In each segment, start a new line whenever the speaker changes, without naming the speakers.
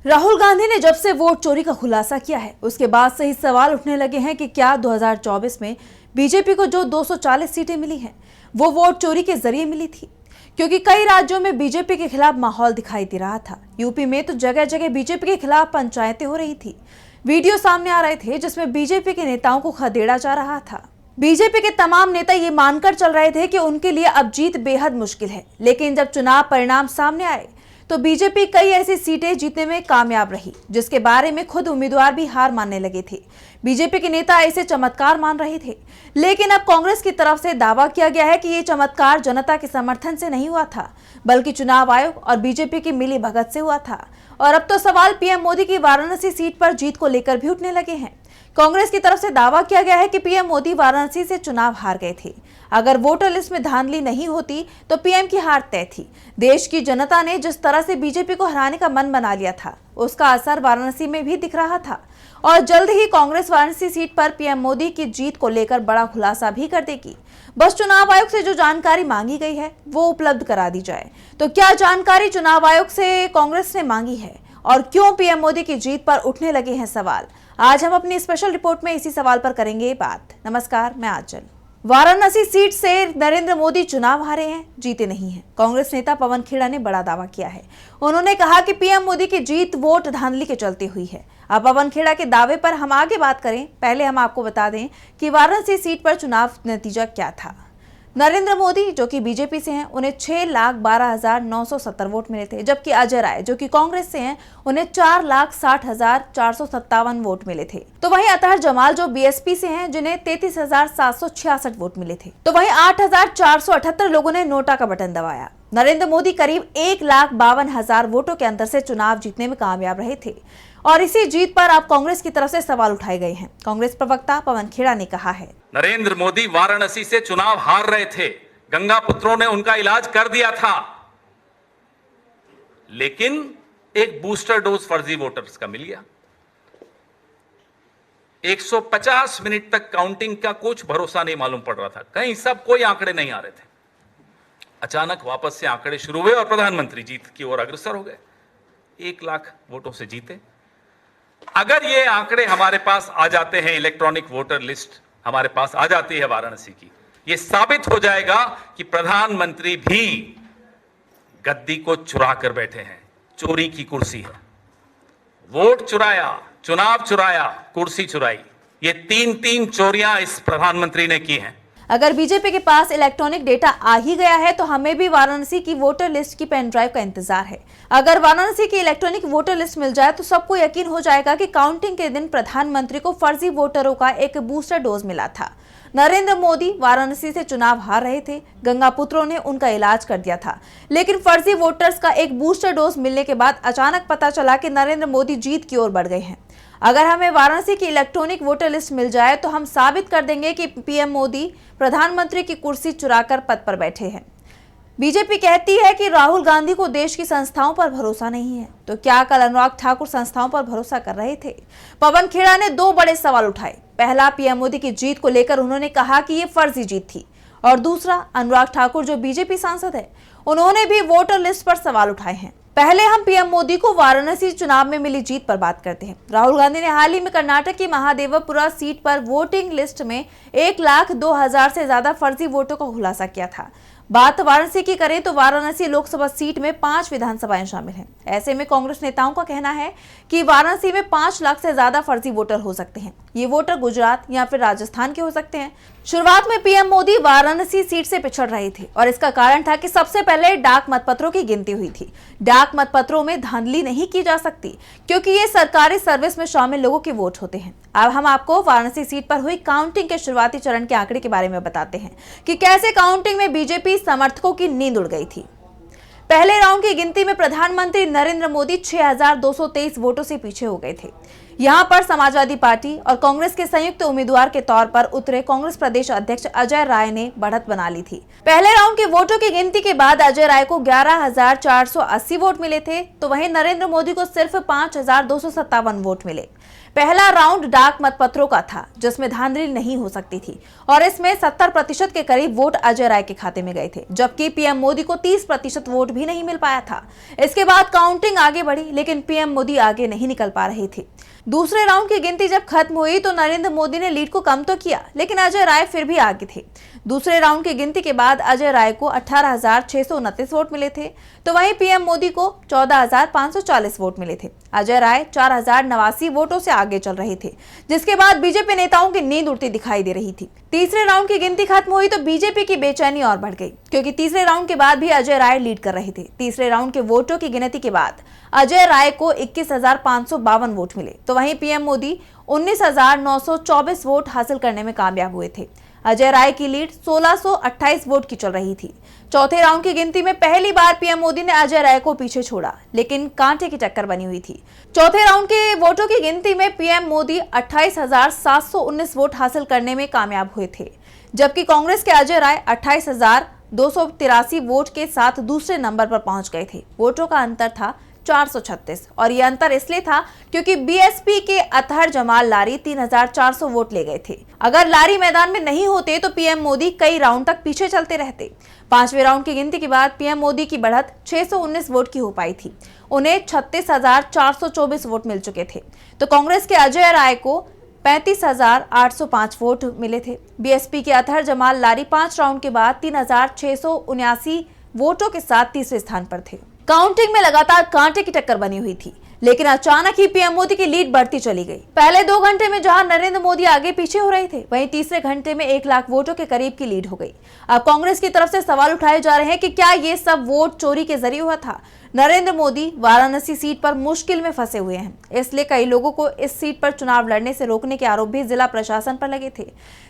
राहुल गांधी ने जब से वोट चोरी का खुलासा किया है, उसके बाद से ही सवाल उठने लगे हैं कि क्या 2024 में बीजेपी को जो 240 सीटें मिली हैं, वो वोट चोरी के जरिए मिली थी। क्योंकि कई राज्यों में बीजेपी के खिलाफ माहौल दिखाई दे रहा था। यूपी में तो जगह जगह बीजेपी के खिलाफ पंचायतें हो रही थी। वीडियो सामने आ रहे थे जिसमें बीजेपी के नेताओं को खदेड़ा जा रहा था। बीजेपी के तमाम नेता ये मानकर चल रहे थे कि उनके लिए अब जीत बेहद मुश्किल है, लेकिन जब चुनाव परिणाम सामने आए तो बीजेपी कई ऐसी सीटें जीतने में कामयाब रही, जिसके बारे में खुद उम्मीदवार भी हार मानने लगे थे। बीजेपी के नेता ऐसे चमत्कार मान रहे थे, लेकिन अब कांग्रेस की तरफ से दावा किया गया है कि ये चमत्कार जनता के समर्थन से नहीं हुआ था, बल्कि चुनाव आयोग और बीजेपी की मिली भगत से हुआ था। और अब तो सवाल पीएम मोदी की वाराणसी सीट पर जीत को लेकर भी उठने लगे हैं। कांग्रेस की तरफ से दावा किया गया है कि पीएम मोदी वाराणसी से चुनाव हार गए थे। अगर वोटर लिस्ट में धांधली नहीं होती तो पीएम की हार तय थी। देश की जनता ने जिस तरह से बीजेपी को हराने का मन बना लिया था, उसका असर वाराणसी में भी दिख रहा था। और जल्द ही कांग्रेस वाराणसी सीट पर पीएम मोदी की जीत को लेकर बड़ा खुलासा भी कर देगी। बस चुनाव आयोग से जो जानकारी मांगी गई है वो उपलब्ध करा दी जाए। तो क्या जानकारी चुनाव आयोग से कांग्रेस ने मांगी है और क्यों पीएम मोदी की जीत पर उठने लगे हैं सवाल? आज हम अपनी स्पेशल रिपोर्ट में इसी सवाल पर करेंगे बात। नमस्कार, मैं आंचल। वाराणसी सीट से नरेंद्र मोदी चुनाव हारे हैं, जीते नहीं हैं। कांग्रेस नेता पवन खेड़ा ने बड़ा दावा किया है। उन्होंने कहा कि पीएम मोदी की जीत वोट धांधली के चलते हुई है। अब पवन खेड़ा के दावे पर हम आगे बात करें, पहले हम आपको बता दें कि वाराणसी सीट पर चुनाव नतीजा क्या था। नरेंद्र मोदी जो कि बीजेपी से हैं, उन्हें 6,12,970 वोट मिले थे, जबकि अजय राय जो कि कांग्रेस से हैं, उन्हें 4,60,457 वोट मिले थे। तो वहीं अतहर जमाल जो बीएसपी से हैं, जिन्हें 33,766 वोट मिले थे। तो वहीं 8,478 लोगों ने नोटा का बटन दबाया। नरेंद्र मोदी करीब 1,52,000 वोटों के अंतर से चुनाव जीतने में कामयाब रहे थे और इसी जीत पर अब कांग्रेस की तरफ से सवाल उठाए गए हैं। कांग्रेस प्रवक्ता पवन खेड़ा ने कहा है,
नरेंद्र मोदी वाराणसी से चुनाव हार रहे थे, गंगा पुत्रों ने उनका इलाज कर दिया था, लेकिन एक बूस्टर डोज फर्जी वोटर्स का मिल गया। 150 मिनट तक काउंटिंग का कुछ भरोसा नहीं मालूम पड़ रहा था, कहीं सब कोई आंकड़े नहीं आ रहे थे। अचानक वापस से आंकड़े शुरू हुए और प्रधानमंत्री जीत की ओर अग्रसर हो गए। 1 लाख वोटों से जीते। अगर ये आंकड़े हमारे पास आ जाते हैं, इलेक्ट्रॉनिक वोटर लिस्ट हमारे पास आ जाती है वाराणसी की, ये साबित हो जाएगा कि प्रधानमंत्री भी गद्दी को चुरा कर बैठे हैं। चोरी की कुर्सी है। वोट चुराया, चुनाव चुराया, कुर्सी चुराई, ये 3 चोरियां इस प्रधानमंत्री ने की हैं।
अगर बीजेपी के पास इलेक्ट्रॉनिक डेटा आ ही गया है तो हमें भी वाराणसी की वोटर लिस्ट की पेन ड्राइव का इंतजार है। अगर वाराणसी की इलेक्ट्रॉनिक वोटर लिस्ट मिल जाए तो सबको यकीन हो जाएगा कि काउंटिंग के दिन प्रधानमंत्री को फर्जी वोटरों का एक बूस्टर डोज मिला था। नरेंद्र मोदी वाराणसी से चुनाव हार रहे थे, गंगा पुत्रों ने उनका इलाज कर दिया था, लेकिन फर्जी वोटर्स का एक बूस्टर डोज मिलने के बाद अचानक पता चला कि नरेंद्र मोदी जीत की ओर बढ़ गए हैं। अगर हमें वाराणसी की इलेक्ट्रॉनिक वोटर लिस्ट मिल जाए तो हम साबित कर देंगे कि पीएम मोदी प्रधानमंत्री की कुर्सी चुराकर पद पर बैठे हैं। बीजेपी कहती है कि राहुल गांधी को देश की संस्थाओं पर भरोसा नहीं है, तो क्या कल अनुराग ठाकुर संस्थाओं पर भरोसा कर रहे थे? पवन खेड़ा ने 2 बड़े सवाल उठाए। पहला, पीएम मोदी की जीत को लेकर उन्होंने कहा कि ये फर्जी जीत थी, और दूसरा, अनुराग ठाकुर जो बीजेपी सांसद है, उन्होंने भी वोटर लिस्ट पर सवाल उठाए हैं। पहले हम पीएम मोदी को वाराणसी चुनाव में मिली जीत पर बात करते हैं। राहुल गांधी ने हाल ही में कर्नाटक की महादेवपुरा सीट पर वोटिंग लिस्ट में 1,02,000 से ज्यादा फर्जी वोटों का खुलासा किया था। बात वाराणसी की करें तो वाराणसी लोकसभा सीट में 5 विधानसभाएं शामिल हैं। ऐसे में कांग्रेस नेताओं का कहना है कि वाराणसी में 5 लाख से ज्यादा फर्जी वोटर हो सकते हैं। ये वोटर गुजरात या फिर राजस्थान के हो सकते हैं। शुरुआत में पीएम मोदी वाराणसी सीट से पिछड़ रहे थे और इसका कारण था कि सबसे पहले डाक मतपत्रों की गिनती हुई थी। डाक मतपत्रों में धांधली नहीं की जा सकती क्योंकि ये सरकारी सर्विस में शामिल लोगों के वोट होते हैं। अब हम आपको वाराणसी सीट पर हुई काउंटिंग के शुरुआती चरण के आंकड़े के बारे में बताते हैं कि कैसे काउंटिंग में बीजेपी समर्थकों की नींद उड़ गई थी। पहले राउंड की गिनती में प्रधानमंत्री नरेंद्र मोदी 6,223 वोटों से पीछे हो गए थे। यहाँ पर समाजवादी पार्टी और कांग्रेस के संयुक्त उम्मीदवार के तौर पर उतरे कांग्रेस प्रदेश अध्यक्ष अजय राय ने बढ़त बना ली थी। पहले राउंड के वोटों की गिनती के बाद अजय राय को 11,480 वोट मिले थे, तो वहीं नरेंद्र मोदी को सिर्फ 5,257 वोट मिले। पहला राउंड डाक मतपत्रों का था, जिसमें धांधली नहीं हो सकती थी और इसमें 70% के करीब वोट अजय राय के खाते में गए थे, जबकि पीएम मोदी को 30% वोट भी नहीं मिल पाया था। इसके बाद काउंटिंग आगे बढ़ी, लेकिन पीएम मोदी आगे नहीं निकल पा रहे थे। दूसरे राउंड की गिनती जब खत्म हुई तो नरेंद्र मोदी ने लीड को कम तो किया, लेकिन अजय राय फिर भी आगे थे। दूसरे राउंड की गिनती के बाद अजय राय को 18,629 वोट मिले थे, तो वहीं पीएम मोदी को 14,540 वोट मिले थे। अजय राय 4,089 वोटों से आगे चल रहे थे, जिसके बाद बीजेपी नेताओं की नींद उड़ती दिखाई दे रही थी। तीसरे राउंड की गिनती खत्म हुई तो बीजेपी की बेचैनी और बढ़ गई, क्योंकि तीसरे राउंड के बाद भी अजय राय लीड कर रहे थे। तीसरे राउंड के वोटों की गिनती के बाद अजय राय को 21,552 वोट मिले, तो वहीं पीएम मोदी 19,924 वोट हासिल करने में कामयाब हुए थे। अजय राय की लीड 1,628 वोट की चल रही थी। चौथे राउंड की गिनती में पहली बार पीएम मोदी ने अजय राय को पीछे छोड़ा, लेकिन कांटे की टक्कर बनी हुई थी। चौथे राउंड के वोटों की गिनती में पीएम मोदी 28,719 वोट हासिल करने में कामयाब हुए थे, जबकि कांग्रेस के अजय राय 28,283 वोट के साथ दूसरे नंबर पर पहुंच गए थे। वोटों का अंतर था 436, और यह अंतर इसलिए था क्योंकि बीएसपी के अतहर जमाल लारी 3,400 वोट ले गए थे। अगर लारी मैदान में नहीं होते तो पीएम मोदी कई राउंड तक पीछे चलते रहते। पांचवें राउंड की गिनती के बाद पीएम मोदी की बढ़त 619 वोट की हो पाई थी। उन्हें 36,424 वोट मिल चुके थे, तो कांग्रेस के अजय राय को 35,805 वोट मिले थे। बीएसपी के अतहर जमाल लारी 5 राउंड के बाद 3,679 वोटों के साथ तीसरे स्थान पर थे। काउंटिंग में लगातार कांटे की टक्कर बनी हुई थी, लेकिन अचानक ही पीएम मोदी की लीड बढ़ती चली गई। पहले 2 घंटे में जहां नरेंद्र मोदी आगे पीछे हो रहे थे, वहीं तीसरे घंटे में 1 लाख वोटों के करीब की लीड हो गई। अब कांग्रेस की तरफ से सवाल उठाए जा रहे हैं कि क्या ये सब वोट चोरी के जरिए हुआ था। नरेंद्र मोदी वाराणसी सीट पर मुश्किल में फंसे हुए हैं, इसलिए कई लोगों को इस सीट पर चुनाव लड़ने से रोकने के आरोप भी जिला प्रशासन पर लगे थे।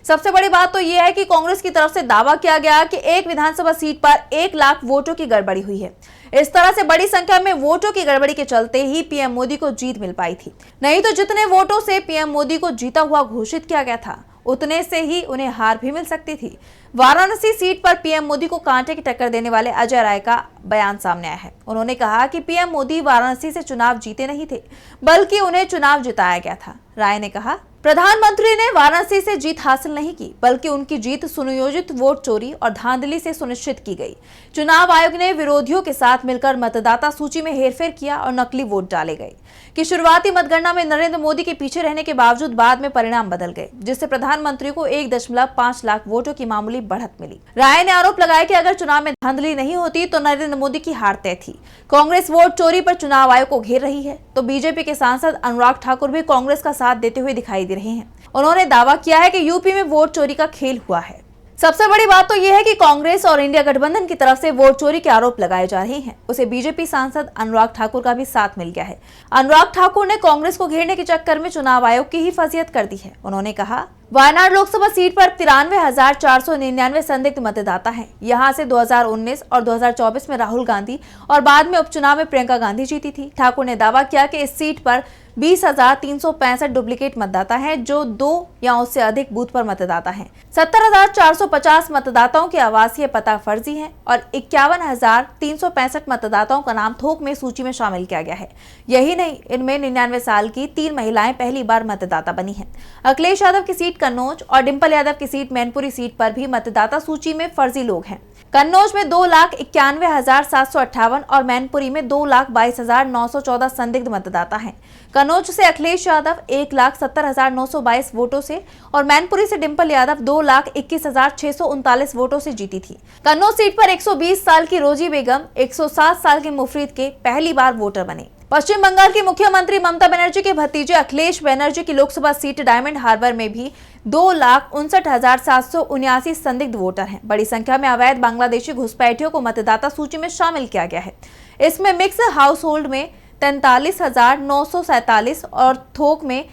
सबसे बड़ी बात तो यह है कि कांग्रेस की तरफ से दावा किया गया कि एक विधानसभा सीट पर 1 लाख वोटों की गड़बड़ी हुई है। इस तरह से बड़ी संख्या में वोटों की गड़बड़ी के चलते ही पीएम मोदी को जीत मिल पाई थी। नहीं तो जितने वोटों से पीएम मोदी को जीता हुआ घोषित किया गया था, उतने से ही उन्हें हार भी मिल सकती थी। वाराणसी सीट पर पीएम मोदी को कांटे की टक्कर देने वाले अजय राय का बयान सामने आया है। उन्होंने कहा कि पीएम मोदी वाराणसी से चुनाव जीते नहीं थे, बल्कि उन्हें चुनाव जिताया गया था। राय ने कहा, प्रधानमंत्री ने वाराणसी से जीत हासिल नहीं की, बल्कि उनकी जीत सुनियोजित वोट चोरी और धांधली से सुनिश्चित की गई। चुनाव आयोग ने विरोधियों के साथ मिलकर मतदाता सूची में हेरफेर किया और नकली वोट डाले गए कि शुरुआती मतगणना में नरेंद्र मोदी के पीछे रहने के बावजूद बाद में परिणाम बदल गए, जिससे प्रधानमंत्री को 1.5 लाख वोटों की मामूली बढ़त मिली। राय ने आरोप लगाया कि अगर चुनाव में धांधली नहीं होती तो नरेंद्र मोदी की हार तय थी। कांग्रेस वोट चोरी पर चुनाव आयोग को घेर रही है, तो बीजेपी के सांसद अनुराग ठाकुर भी कांग्रेस का साथ देते हुए दिखाई दे रहे हैं। उन्होंने दावा किया है कि यूपी में वोट चोरी का खेल हुआ है। सबसे बड़ी बात तो यह है कि कांग्रेस और इंडिया गठबंधन की तरफ से वोट चोरी के आरोप लगाए जा रहे हैं, उसे बीजेपी सांसद अनुराग ठाकुर का भी साथ मिल गया है। अनुराग ठाकुर ने कांग्रेस को घेरने के चक्कर में चुनाव आयोग की ही फजीहत कर दी है। उन्होंने कहा, वायनाड लोकसभा सीट पर 93,499 संदिग्ध मतदाता हैं। यहां से 2019 और 2024 में राहुल गांधी और बाद में उपचुनाव में प्रियंका गांधी जीती थी। ठाकुर ने दावा किया कि इस सीट पर 20,365 डुप्लीकेट मतदाता हैं, जो 2 या उससे अधिक बूथ पर मतदाता हैं। 70,450 मतदाताओं के आवासीय पता फर्जी है और 51,365 मतदाताओं का नाम थोक में सूची में शामिल किया गया है। यही नहीं, इनमें 99 साल की 3 महिलाएं पहली बार मतदाता बनी हैं। अखिलेश यादव की सीट कन्नौज और डिंपल यादव की सीट मैनपुरी सीट पर भी मतदाता सूची में फर्जी लोग हैं। कन्नौज में 2,91,758 और मैनपुरी में 2,22,914 संदिग्ध मतदाता हैं। कन्नौज से अखिलेश यादव 1,70,922 वोटों से और मैनपुरी से डिंपल यादव 2,21,639 वोटों से जीती थी। कन्नौज सीट पर 120 साल की रोजी बेगम 107 साल के मुफरीद के पहली बार वोटर बने। पश्चिम बंगाल की मुख्यमंत्री ममता बनर्जी के भतीजे अखिलेश बनर्जी की लोकसभा सीट डायमंड हार्बर में भी 2,59,779 संदिग्ध वोटर हैं। बड़ी संख्या में अवैध बांग्लादेशी घुसपैठियों को मतदाता सूची में शामिल किया गया है। इसमें मिक्स हाउस होल्ड में 43,947 और थोक में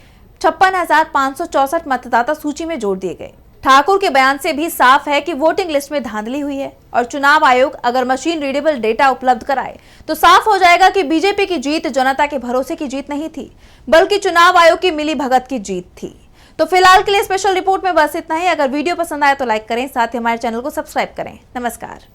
56,564 मतदाता सूची में जोड़ दिए गए। ठाकुर के बयान से भी साफ है कि वोटिंग लिस्ट में धांधली हुई है और चुनाव आयोग अगर मशीन रीडेबल डेटा उपलब्ध कराए तो साफ हो जाएगा कि बीजेपी की जीत जनता के भरोसे की जीत नहीं थी, बल्कि चुनाव आयोग की मिली भगत की जीत थी। तो फिलहाल के लिए स्पेशल रिपोर्ट में बस इतना ही। अगर वीडियो पसंद आए तो लाइक करें, साथ ही हमारे चैनल को सब्सक्राइब करें। नमस्कार।